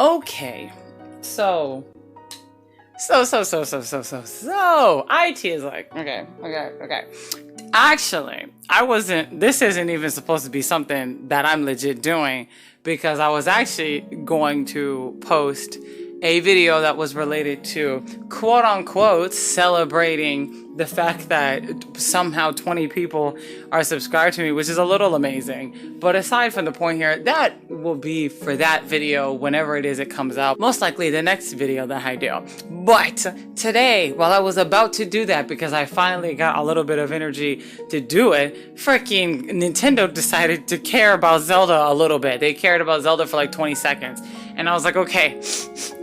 Okay, so IT is like, okay. Actually, this isn't even supposed to be something that I'm legit doing, because I was actually going to post a video that was related to quote unquote celebrating the fact that somehow 20 people are subscribed to me, which is a little amazing. But aside from the point here, that will be for that video whenever it is it comes out. Most likely the next video that I do. But today, while I was about to do that, because I finally got a little bit of energy to do it, freaking Nintendo decided to care about Zelda a little bit. They cared about Zelda for like 20 seconds. And I was like, okay,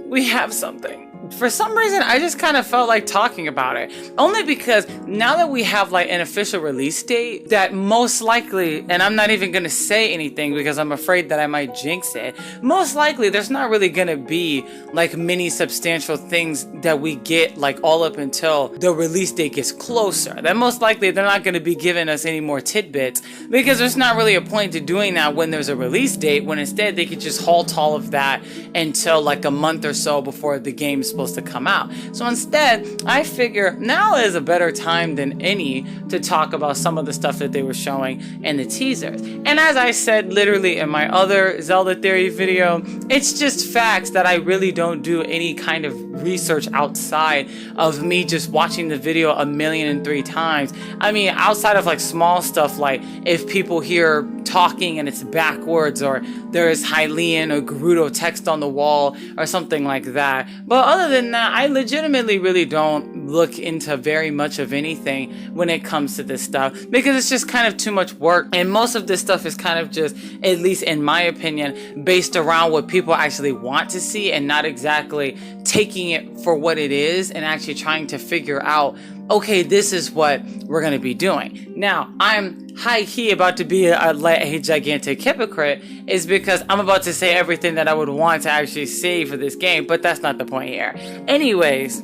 we have something. For some reason, I just kind of felt like talking about it. Only because now that we have like an official release date, that most likely, and I'm not even going to say anything because I'm afraid that I might jinx it, most likely there's not really going to be like many substantial things that we get like all up until the release date gets closer. That most likely they're not going to be giving us any more tidbits, because there's not really a point to doing that when there's a release date, when instead they could just halt all of that until like a month or so before the game's supposed to come out. So instead, I figure now is a better time than any to talk about some of the stuff that they were showing in the teasers. And as I said literally in my other Zelda theory video, it's just facts that I really don't do any kind of research outside of me just watching the video 1,000,003 times. I mean, outside of like small stuff like if people hear talking and it's backwards, or there is Hylian or Gerudo text on the wall or something like that. But other than that, I legitimately really don't look into very much of anything when it comes to this stuff, because it's just kind of too much work, and most of this stuff is kind of just, at least in my opinion, based around what people actually want to see and not exactly taking it for what it is and actually trying to figure out, okay, this is what we're going to be doing. Now, I'm high-key about to be a gigantic hypocrite, is because I'm about to say everything that I would want to actually say for this game, but that's not the point here. Anyways,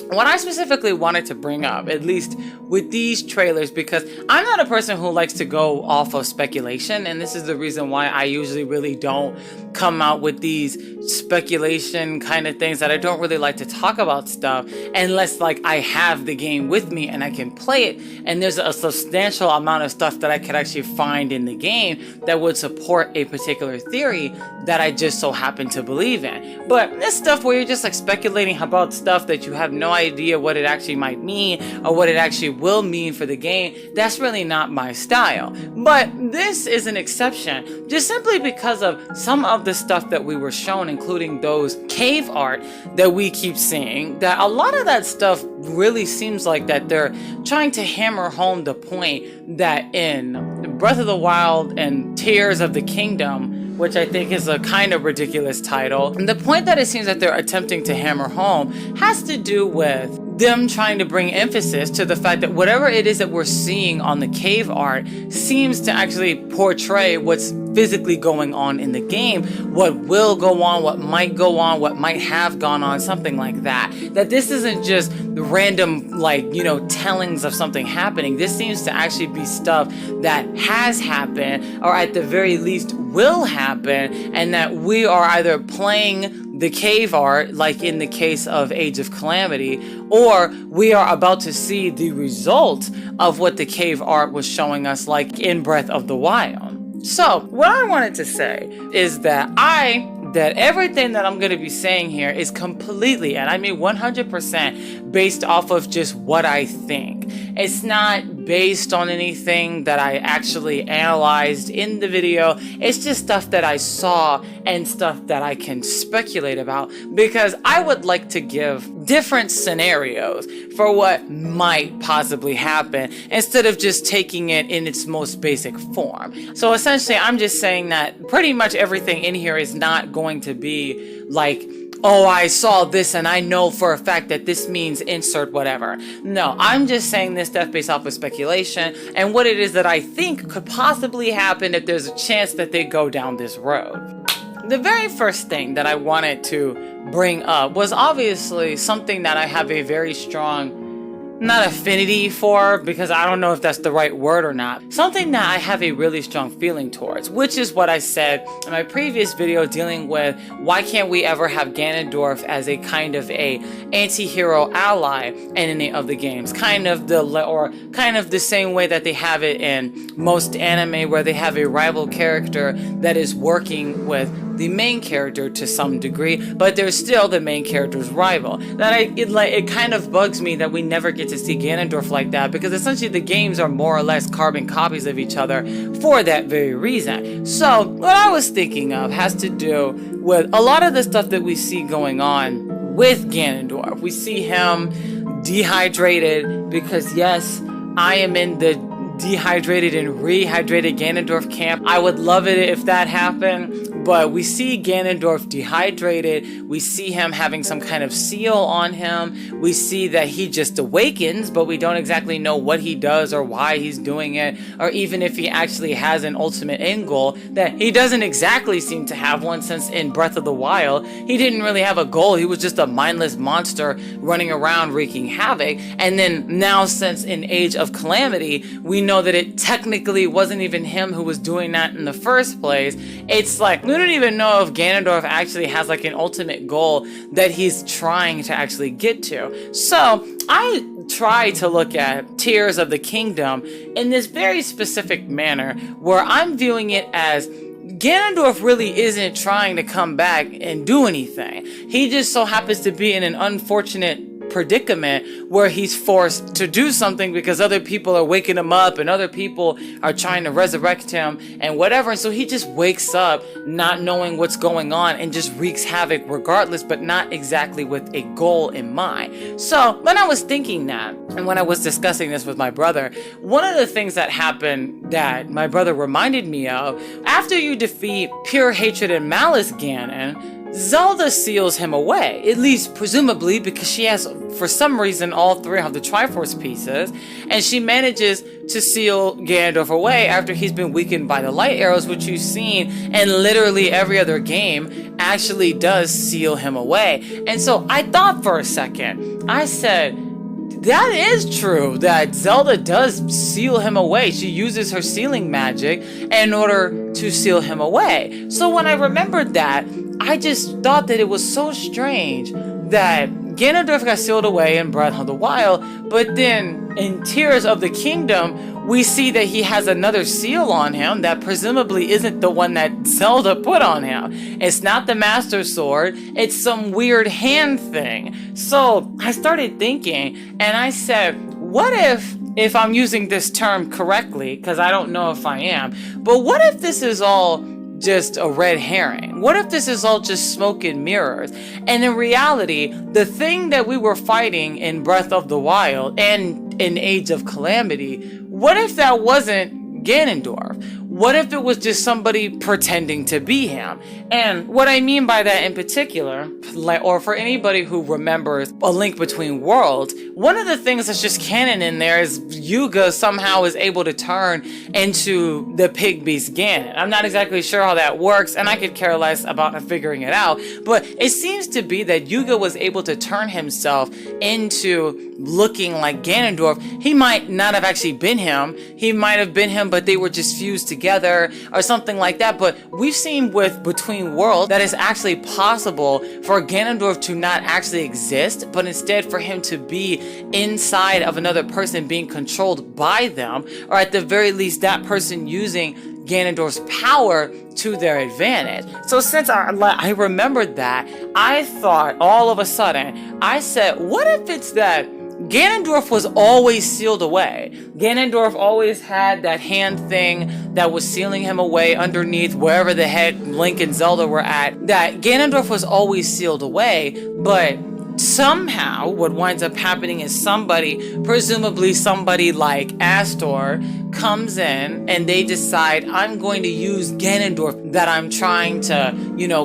what I specifically wanted to bring up, at least with these trailers, because I'm not a person who likes to go off of speculation, and this is the reason why I usually really don't come out with these speculation kind of things, that I don't really like to talk about stuff unless like I have the game with me and I can play it, and there's a substantial amount of stuff that I could actually find in the game that would support a particular theory that I just so happen to believe in. But this stuff where you're just like speculating about stuff that you have no idea what it actually might mean or what it actually will mean for the game, that's really not my style. But this is an exception, just simply because of some of the stuff that we were shown, including those cave art that we keep seeing, that a lot of that stuff really seems like that they're trying to hammer home the point that in Breath of the Wild and Tears of the Kingdom, which I think is a kind of ridiculous title, and the point that it seems that they're attempting to hammer home has to do with them trying to bring emphasis to the fact that whatever it is that we're seeing on the cave art seems to actually portray what's physically going on in the game, what will go on, what might go on, what might have gone on, something like that. That this isn't just random, like, you know, tellings of something happening. This seems to actually be stuff that has happened, or at the very least will happen, and that we are either playing the cave art, like in the case of Age of Calamity, or we are about to see the result of what the cave art was showing us, like in Breath of the Wild. So, what I wanted to say is that everything that I'm going to be saying here is completely, and I mean 100%, based off of just what I think. It's not based on anything that I actually analyzed in the video. It's just stuff that I saw and stuff that I can speculate about, because I would like to give different scenarios for what might possibly happen instead of just taking it in its most basic form. So essentially, I'm just saying that pretty much everything in here is not going to be like, oh, I saw this and I know for a fact that this means insert whatever. No, I'm just saying this stuff based off of speculation and what it is that I think could possibly happen if there's a chance that they go down this road. The very first thing that I wanted to bring up was obviously something that I have a very strong not affinity for, because I don't know if that's the right word or not. Something that I have a really strong feeling towards, which is what I said in my previous video dealing with why can't we ever have Ganondorf as a kind of a anti-hero ally in any of the games. Kind of the same way that they have it in most anime, where they have a rival character that is working with the main character to some degree, but they're still the main character's rival. It kind of bugs me that we never get to see Ganondorf like that, because essentially the games are more or less carbon copies of each other for that very reason. So what I was thinking of has to do with a lot of the stuff that we see going on with Ganondorf. We see him dehydrated, because yes, I am in the dehydrated and rehydrated Ganondorf camp. I would love it if that happened, but we see Ganondorf dehydrated. We see him having some kind of seal on him. We see that he just awakens, but we don't exactly know what he does or why he's doing it, or even if he actually has an ultimate end goal. That he doesn't exactly seem to have one, since in Breath of the Wild, he didn't really have a goal. He was just a mindless monster running around wreaking havoc. And then now, since in Age of Calamity, we know that it technically wasn't even him who was doing that in the first place. It's like, we don't even know if Ganondorf actually has like an ultimate goal that he's trying to actually get to. So I try to look at Tears of the Kingdom in this very specific manner, where I'm viewing it as Ganondorf really isn't trying to come back and do anything. He just so happens to be in an unfortunate predicament where he's forced to do something because other people are waking him up and other people are trying to resurrect him and whatever. And so he just wakes up not knowing what's going on and just wreaks havoc regardless, but not exactly with a goal in mind. So when I was thinking that, and when I was discussing this with my brother, one of the things that happened that my brother reminded me of, after you defeat pure hatred and malice Ganon, Zelda seals him away, at least presumably, because she has, for some reason, all three of the Triforce pieces, and she manages to seal Ganondorf away after he's been weakened by the light arrows, which you've seen in literally every other game actually does seal him away. And so I thought for a second, I said, that is true, that Zelda does seal him away. She uses her sealing magic in order to seal him away. So when I remembered that, I just thought that it was so strange that Ganondorf got sealed away in Breath of the Wild, but then in Tears of the Kingdom, we see that he has another seal on him that presumably isn't the one that Zelda put on him. It's not the Master Sword, it's some weird hand thing. So I started thinking, and I said, what if I'm using this term correctly, because I don't know if I am, but what if this is all just a red herring? What if this is all just smoke and mirrors? And in reality, the thing that we were fighting in Breath of the Wild and in Age of Calamity, what if that wasn't Ganondorf? What if it was just somebody pretending to be him? And what I mean by that in particular, or for anybody who remembers A Link Between Worlds, one of the things that's just canon in there is Yuga somehow is able to turn into the pig beast Ganon. I'm not exactly sure how that works, and I could care less about figuring it out, but it seems to be that Yuga was able to turn himself into looking like Ganondorf. He might not have actually been him. He might have been him, but they were just fused together or something like that. But we've seen with Between Worlds that it's actually possible for Ganondorf to not actually exist, but instead for him to be inside of another person being controlled by them, or at the very least that person using Ganondorf's power to their advantage. So since I remembered that, I thought all of a sudden, I said, what if it's that Ganondorf was always sealed away? Ganondorf always had that hand thing that was sealing him away underneath wherever the heck Link and Zelda were at. That Ganondorf was always sealed away, but somehow what winds up happening is somebody, presumably somebody like Astor, comes in and they decide, I'm going to use Ganondorf, that I'm trying to,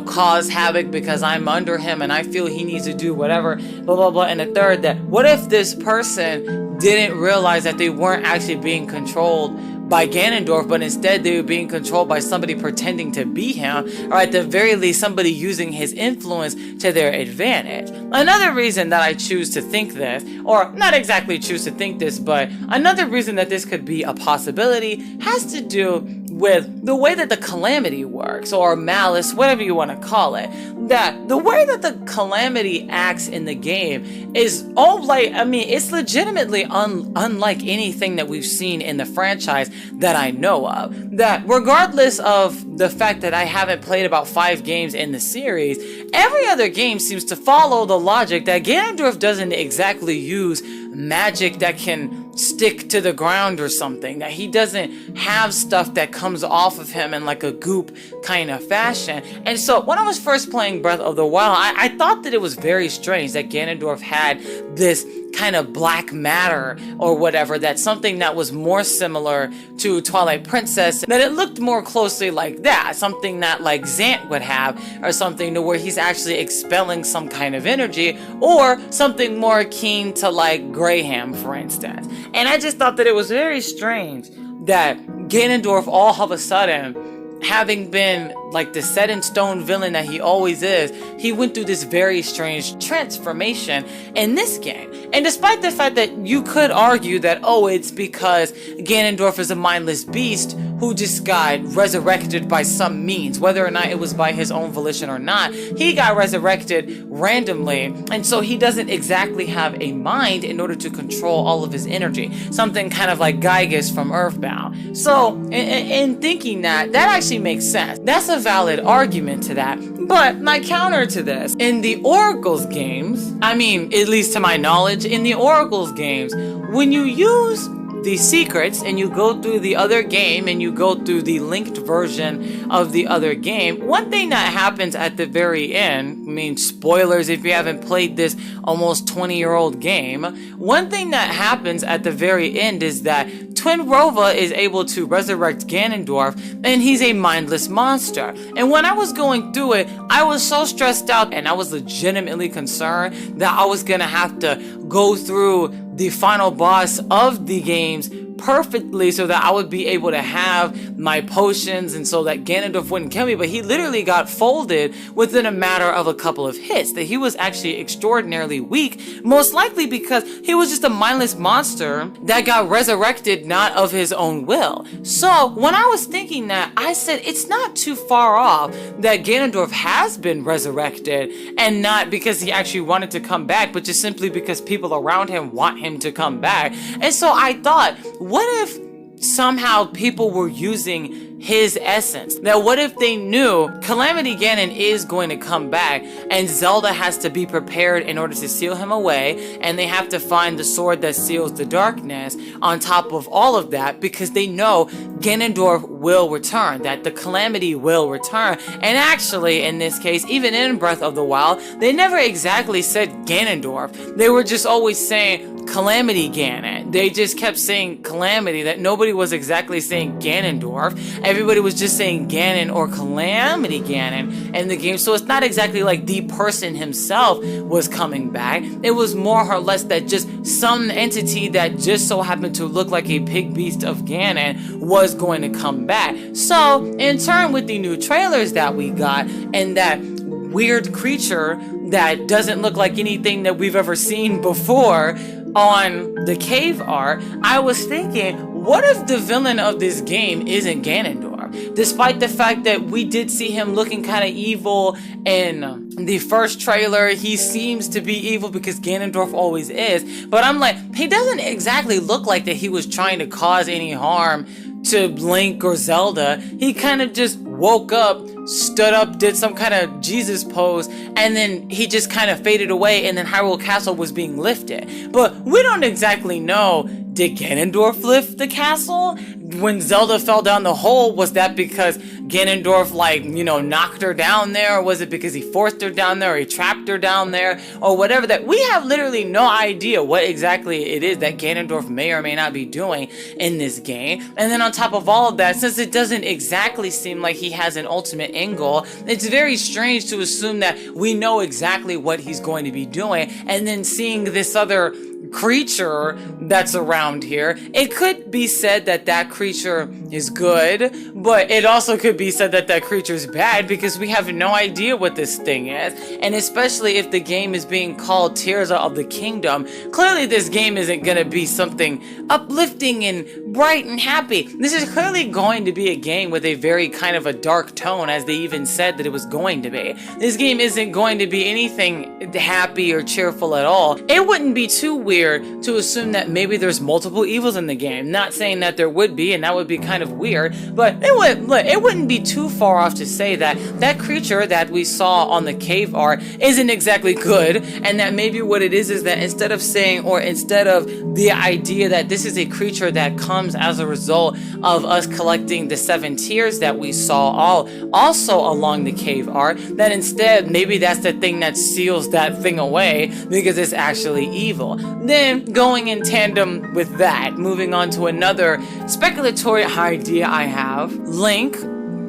cause havoc because I'm under him and I feel he needs to do whatever, blah, blah, blah. And the third, that what if this person didn't realize that they weren't actually being controlled by Ganondorf, but instead they were being controlled by somebody pretending to be him, or at the very least somebody using his influence to their advantage? Another reason that I choose to think this, or not exactly choose to think this, but another reason that this could be a possibility has to do with the way that the calamity works, or malice, whatever you want to call it. That the way that the calamity acts in the game is it's legitimately unlike anything that we've seen in the franchise that I know of. That regardless of the fact that I haven't played about 5 games in the series, every other game seems to follow the logic that Ganondorf doesn't exactly use magic that can stick to the ground or something, that he doesn't have stuff that comes off of him in like a goop kind of fashion. And so when I was first playing Breath of the Wild, I thought that it was very strange that Ganondorf had this kind of black matter or whatever, that's something that was more similar to Twilight Princess, that it looked more closely like that, something that like Zant would have, or something to where he's actually expelling some kind of energy, or something more akin to like Graham, for instance. And I just thought that it was very strange that Ganondorf all of a sudden, having been like the set in stone villain that he always is, he went through this very strange transformation in this game. And despite the fact that you could argue that, oh, it's because Ganondorf is a mindless beast who just got resurrected by some means, whether or not it was by his own volition or not, he got resurrected randomly, and so he doesn't exactly have a mind in order to control all of his energy, something kind of like Gygus from Earthbound. So in thinking that actually makes sense. That's a valid argument to that. But my counter to this, in the Oracle's games, I mean, at least to my knowledge, in the Oracle's games, when you use the secrets and you go through the other game and you go through the linked version of the other game, one thing that happens at the very end, I mean, spoilers if you haven't played this almost 20-year-old game, one thing that happens at the very end is that Twin Rova is able to resurrect Ganondorf, and he's a mindless monster. And when I was going through it, I was so stressed out, and I was legitimately concerned that I was gonna have to go through the final boss of the games perfectly so that I would be able to have my potions and so that Ganondorf wouldn't kill me. But he literally got folded within a matter of a couple of hits, that he was actually extraordinarily weak, most likely because he was just a mindless monster that got resurrected not of his own will. So when I was thinking that, I said it's not too far off that Ganondorf has been resurrected, and not because he actually wanted to come back, but just simply because people around him want him to come back. And so I thought, what if somehow people were using his essence? That what if they knew Calamity Ganon is going to come back, and Zelda has to be prepared in order to seal him away, and they have to find the sword that seals the darkness on top of all of that, because they know Ganondorf will return, that the Calamity will return. And actually, in this case, even in Breath of the Wild, they never exactly said Ganondorf. They were just always saying Calamity Ganon. They just kept saying Calamity, that nobody was exactly saying Ganondorf. Everybody was just saying Ganon or Calamity Ganon in the game. So it's not exactly like the person himself was coming back. It was more or less that just some entity that just so happened to look like a pig beast of Ganon was going to come back. So in turn, with the new trailers that we got, and that weird creature that doesn't look like anything that we've ever seen before on the cave art, I was thinking, what if the villain of this game isn't Ganondorf? Despite the fact that we did see him looking kind of evil in the first trailer, he seems to be evil because Ganondorf always is, but I'm like, he doesn't exactly look like that he was trying to cause any harm to Link or Zelda. He kind of just woke up, stood up, did some kind of Jesus pose, and then he just kind of faded away, and then Hyrule Castle was being lifted. But we don't exactly know, did Ganondorf lift the castle? When Zelda fell down the hole, was that because Ganondorf, like, you know, knocked her down there? Or was it because he forced her down there, or he trapped her down there, or whatever? That we have literally no idea what exactly it is that Ganondorf may or may not be doing in this game. And then on top of all of that, since it doesn't exactly seem like he has an ultimate end goal, it's very strange to assume that we know exactly what he's going to be doing, and then seeing this other creature that's around here. It could be said that that creature is good, but it also could be said that that creature is bad because we have no idea what this thing is. And especially if the game is being called Tears of the Kingdom, clearly this game isn't going to be something uplifting and bright and happy. This is clearly going to be a game with a very kind of a dark tone, as they even said that it was going to be. This game isn't going to be anything happy or cheerful at all. It wouldn't be too weird to assume that maybe there's multiple evils in the game. Not saying that there would be, and that would be kind of weird, but it wouldn't be too far off to say that that creature that we saw on the cave art isn't exactly good, and that maybe what it is that instead of saying, or instead of the idea that this is a creature that comes as a result of us collecting the 7 tears that we saw also along the cave art, that instead maybe that's the thing that seals that thing away because it's actually evil. Then going in tandem with that, moving on to another speculatory idea I have, Link,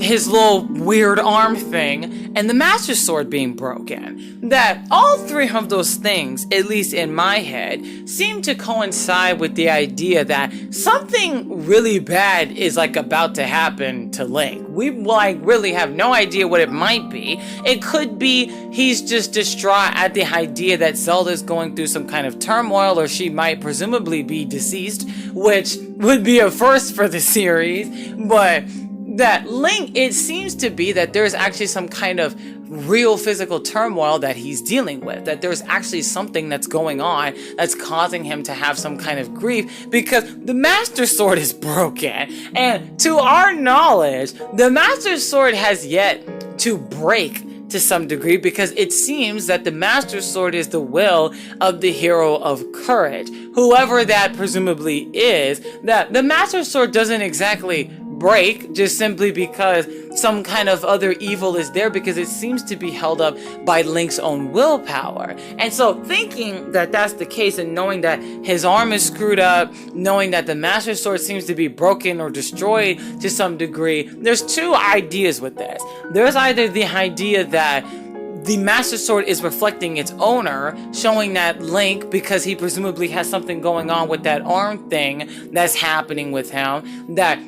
his little weird arm thing, and the Master Sword being broken. That all 3 of those things, at least in my head, seem to coincide with the idea that something really bad is like about to happen to Link. We like really have no idea what it might be. It could be he's just distraught at the idea that Zelda's going through some kind of turmoil, or she might presumably be deceased, which would be a first for the series, but that Link, it seems to be that there's actually some kind of real physical turmoil that he's dealing with, that there's actually something that's going on that's causing him to have some kind of grief because the Master Sword is broken. And to our knowledge, the Master Sword has yet to break to some degree because it seems that the Master Sword is the will of the hero of courage, whoever that presumably is. That the Master Sword doesn't exactly break just simply because some kind of other evil is there, because it seems to be held up by Link's own willpower. And so thinking that that's the case, and knowing that his arm is screwed up, knowing that the Master Sword seems to be broken or destroyed to some degree, there's 2 ideas with this. There's either the idea that the Master Sword is reflecting its owner, showing that Link, because he presumably has something going on with that arm thing that's happening with him, that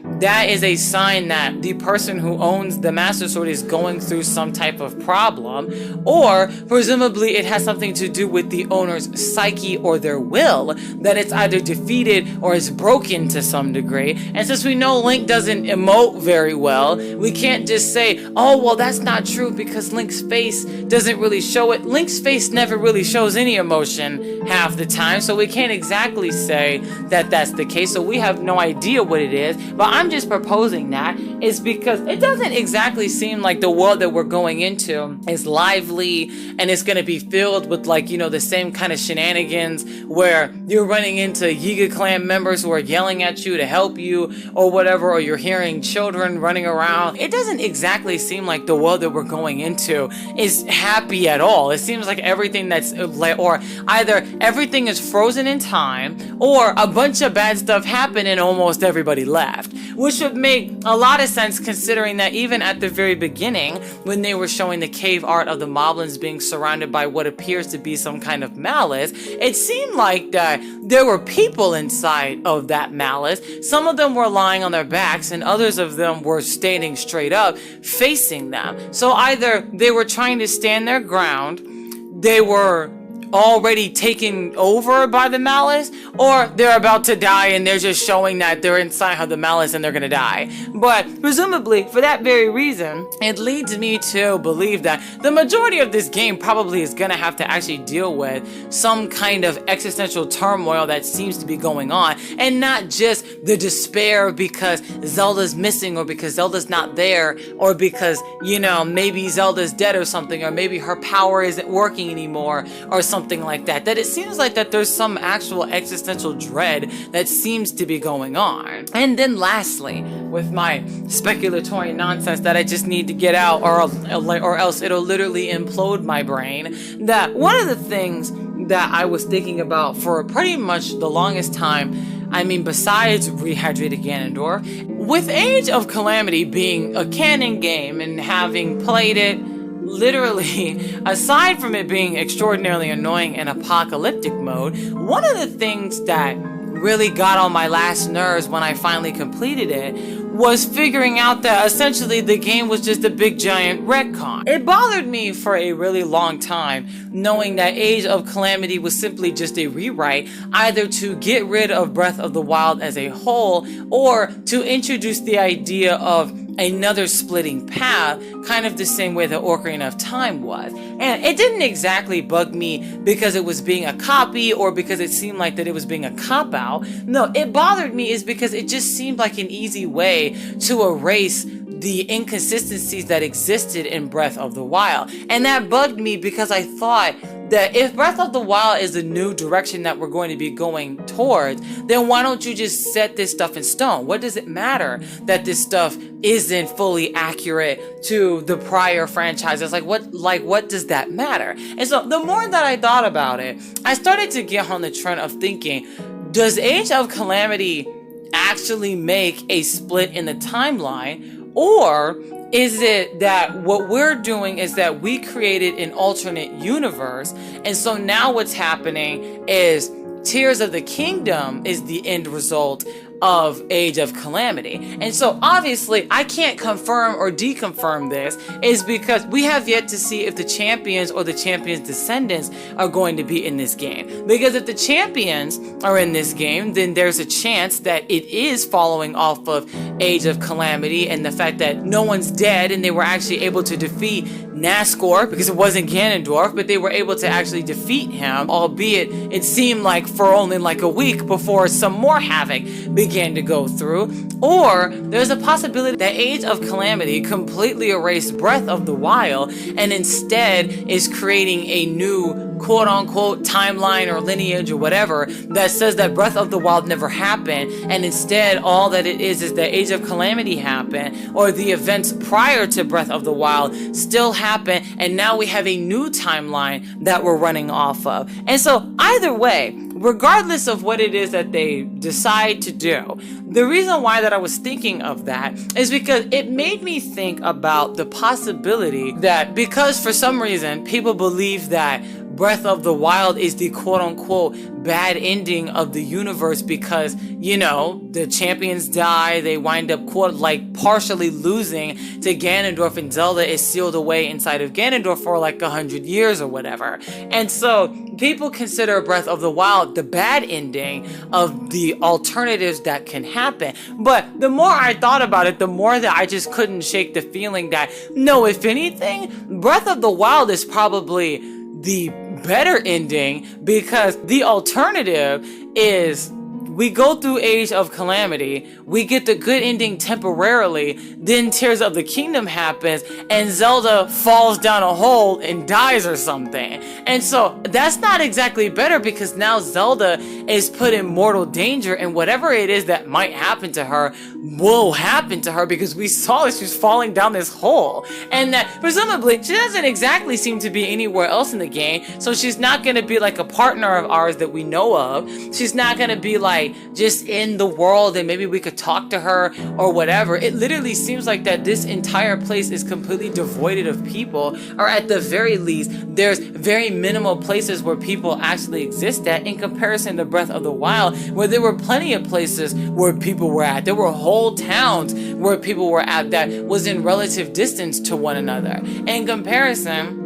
is a sign that the person who owns the Master Sword is going through some type of problem, or presumably it has something to do with the owner's psyche or their will, that it's either defeated or is broken to some degree. And since we know Link doesn't emote very well, we can't just say, oh, well, that's not true because Link's face doesn't really show it. Link's face never really shows any emotion half the time, so we can't exactly say that that's the case, so we have no idea what it is. But I'm just proposing that is because it doesn't exactly seem like the world that we're going into is lively and it's going to be filled with, like, you know, the same kind of shenanigans where you're running into Yiga clan members who are yelling at you to help you or whatever, or you're hearing children running around. It doesn't exactly seem like the world that we're going into is happy at all. It seems like everything that's or either everything is frozen in time, or a bunch of bad stuff happened and almost everybody left, which would make a lot of sense considering that even at the very beginning, when they were showing the cave art of the moblins being surrounded by what appears to be some kind of malice, it seemed like that there were people inside of that malice. Some of them were lying on their backs and others of them were standing straight up facing them. So either they were trying to stand their ground, they were already taken over by the malice, or they're about to die and they're just showing that they're inside of the malice and they're gonna die. But presumably for that very reason, it leads me to believe that the majority of this game probably is gonna have to actually deal with some kind of existential turmoil that seems to be going on, and not just the despair because Zelda's missing, or because Zelda's not there, or because, you know, maybe Zelda's dead or something, or maybe her power isn't working anymore or something like that. That it seems like that there's some actual existential dread that seems to be going on. And then lastly, with my speculatory nonsense that I just need to get out, or else it'll literally implode my brain, that one of the things that I was thinking about for pretty much the longest time, I mean, besides Rehydrated Ganondorf, with Age of Calamity being a canon game and having played it, literally, aside from it being extraordinarily annoying in apocalyptic mode, one of the things that really got on my last nerves when I finally completed it was figuring out that essentially the game was just a big giant retcon. It bothered me for a really long time knowing that Age of Calamity was simply just a rewrite, either to get rid of Breath of the Wild as a whole or to introduce the idea of another splitting path, kind of the same way that Ocarina of Time was. And it didn't exactly bug me because it was being a copy or because it seemed like that it was being a cop-out. No, it bothered me is because it just seemed like an easy way to erase the inconsistencies that existed in Breath of the Wild. And that bugged me because I thought that if Breath of the Wild is the new direction that we're going to be going towards, then why don't you just set this stuff in stone? What does it matter that this stuff isn't fully accurate to the prior franchises? What does that matter? And so the more that I thought about it, I started to get on the trend of thinking, does Age of Calamity actually make a split in the timeline? Or is it that what we're doing is that we created an alternate universe, and so now what's happening is Tears of the Kingdom is the end result of Age of Calamity? And so obviously I can't confirm or deconfirm this, is because we have yet to see if the champions or the champions' descendants are going to be in this game. Because if the champions are in this game, then there's a chance that it is following off of Age of Calamity and the fact that no one's dead and they were actually able to defeat Nazgûl, because it wasn't Ganondorf, but they were able to actually defeat him, albeit it seemed like for only like a week before some more havoc began to go through. Or there's a possibility that Age of Calamity completely erased Breath of the Wild and instead is creating a new quote-unquote timeline or lineage or whatever that says that Breath of the Wild never happened, and instead all that it is that Age of Calamity happened, or the events prior to Breath of the Wild still happened, and now we have a new timeline that we're running off of. And so either way, regardless of what it is that they decide to do, the reason why that I was thinking of that is because it made me think about the possibility that because for some reason people believe that Breath of the Wild is the quote-unquote bad ending of the universe because, you know, the champions die, they wind up partially losing to Ganondorf, and Zelda is sealed away inside of Ganondorf for like 100 years or whatever. And so people consider Breath of the Wild the bad ending of the alternatives that can happen. But the more I thought about it, the more that I just couldn't shake the feeling that, no, if anything, Breath of the Wild is probably the better ending, because the alternative is we go through Age of Calamity, we get the good ending temporarily, then Tears of the Kingdom happens, and Zelda falls down a hole and dies or something. And so that's not exactly better, because now Zelda is put in mortal danger, and whatever it is that might happen to her will happen to her, because we saw that she's falling down this hole, and that presumably she doesn't exactly seem to be anywhere else in the game, so she's not going to be like a partner of ours that we know of. She's not going to be like just in the world and maybe we could talk to her or whatever. It literally seems like that this entire place is completely devoid of people, or at the very least there's very minimal places where people actually exist at, in comparison to Breath of the Wild, where there were plenty of places where people were at. There were whole towns where people were at that was in relative distance to one another. In comparison,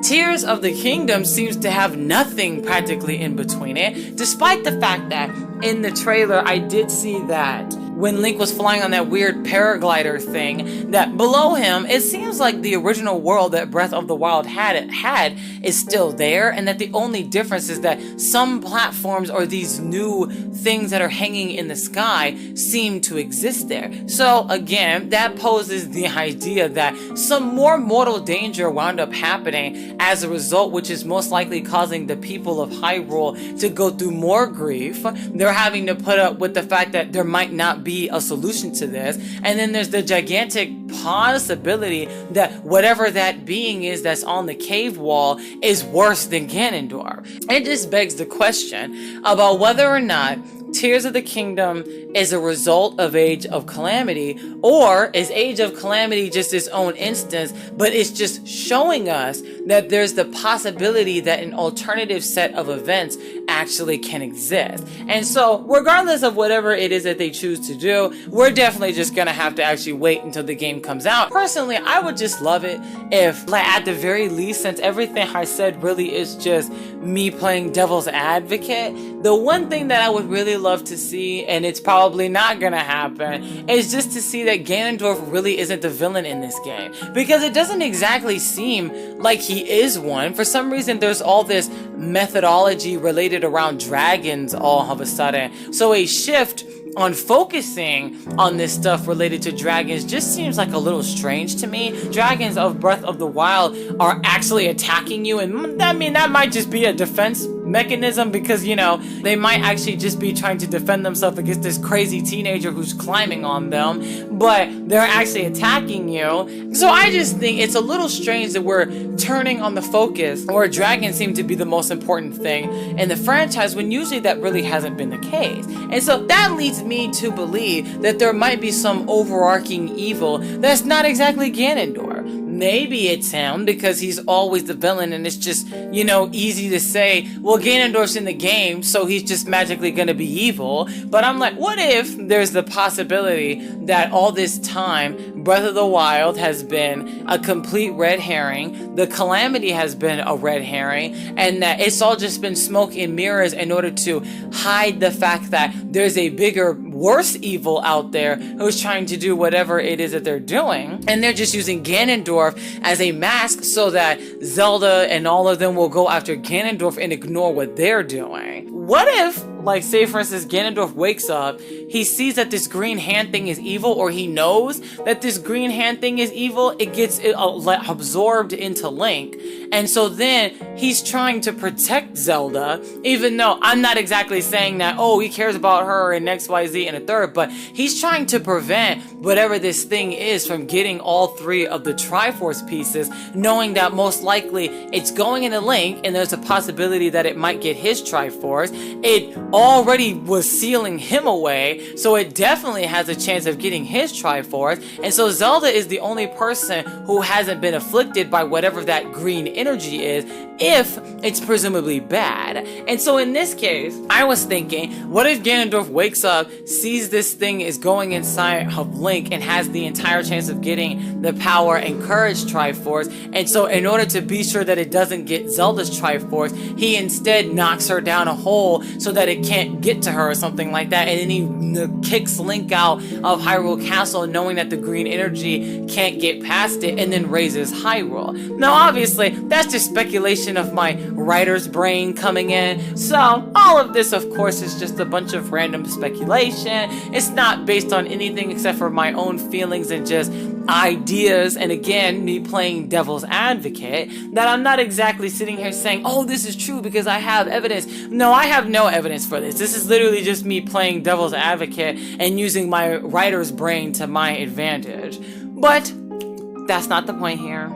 Tears of the Kingdom seems to have nothing practically in between it, despite the fact that in the trailer I did see that when Link was flying on that weird paraglider thing, that below him, it seems like the original world that Breath of the Wild had is still there, and that the only difference is that some platforms or these new things that are hanging in the sky seem to exist there. So again, that poses the idea that some more mortal danger wound up happening as a result, which is most likely causing the people of Hyrule to go through more grief. They're having to put up with the fact that there might not be a solution to this, and then there's the gigantic possibility that whatever that being is that's on the cave wall is worse than Ganondorf. It just begs the question about whether or not Tears of the Kingdom is a result of Age of Calamity, or is Age of Calamity just its own instance, but it's just showing us that there's the possibility that an alternative set of events actually can exist. And so, regardless of whatever it is that they choose to do, we're definitely just gonna have to actually wait until the game comes out. Personally, I would just love it if, like, at the very least, since everything I said really is just me playing devil's advocate, the one thing that I would really love to see, and it's probably not gonna happen, is just to see that Ganondorf really isn't the villain in this game. Because it doesn't exactly seem like he is one. For some reason, there's all this methodology related around dragons all of a sudden. So a shift on focusing on this stuff related to dragons just seems like a little strange to me. Dragons of Breath of the Wild are actually attacking you, and I mean, that might just be a defense mechanism, because, you know, they might actually just be trying to defend themselves against this crazy teenager who's climbing on them, but they're actually attacking you. So I just think it's a little strange that we're turning on the focus, or dragons seem to be the most important thing in the franchise, when usually that really hasn't been the case. And so that leads me to believe that there might be some overarching evil that's not exactly Ganondorf. Maybe it's him, because he's always the villain, and it's just, you know, easy to say, well, Ganondorf's in the game, so he's just magically gonna be evil. But I'm like, what if there's the possibility that all this time, Breath of the Wild has been a complete red herring, the Calamity has been a red herring, and that it's all just been smoke and mirrors in order to hide the fact that there's a bigger, worse evil out there who's trying to do whatever it is that they're doing, and they're just using Ganondorf as a mask so that Zelda and all of them will go after Ganondorf and ignore what they're doing. What if, like, say for instance, Ganondorf wakes up, he sees that this green hand thing is evil, or he knows that this green hand thing is evil, it gets absorbed into Link, and so then he's trying to protect Zelda, even though I'm not exactly saying that, oh, he cares about her and X, Y, Z and a third, but he's trying to prevent whatever this thing is from getting all three of the Triforce pieces, knowing that most likely it's going into Link, and there's a possibility that it might get his Triforce. It already was sealing him away, so it definitely has a chance of getting his Triforce, and so Zelda is the only person who hasn't been afflicted by whatever that green energy is, if it's presumably bad. And so in this case, I was thinking, what if Ganondorf wakes up, sees this thing is going inside of Link, and has the entire chance of getting the power and courage Triforce, and so in order to be sure that it doesn't get Zelda's Triforce, he instead knocks her down a hole so that it can't get to her or something like that, and then he kicks Link out of Hyrule Castle knowing that the green energy can't get past it, and then raises Hyrule. Now obviously, that's just speculation of my writer's brain coming in, so all of this of course is just a bunch of random speculation. It's not based on anything except for my own feelings and just ideas, and again, me playing devil's advocate, that I'm not exactly sitting here saying, oh, this is true because I have evidence. No, I have no evidence for this. This is literally just me playing devil's advocate and using my writer's brain to my advantage. But that's not the point here.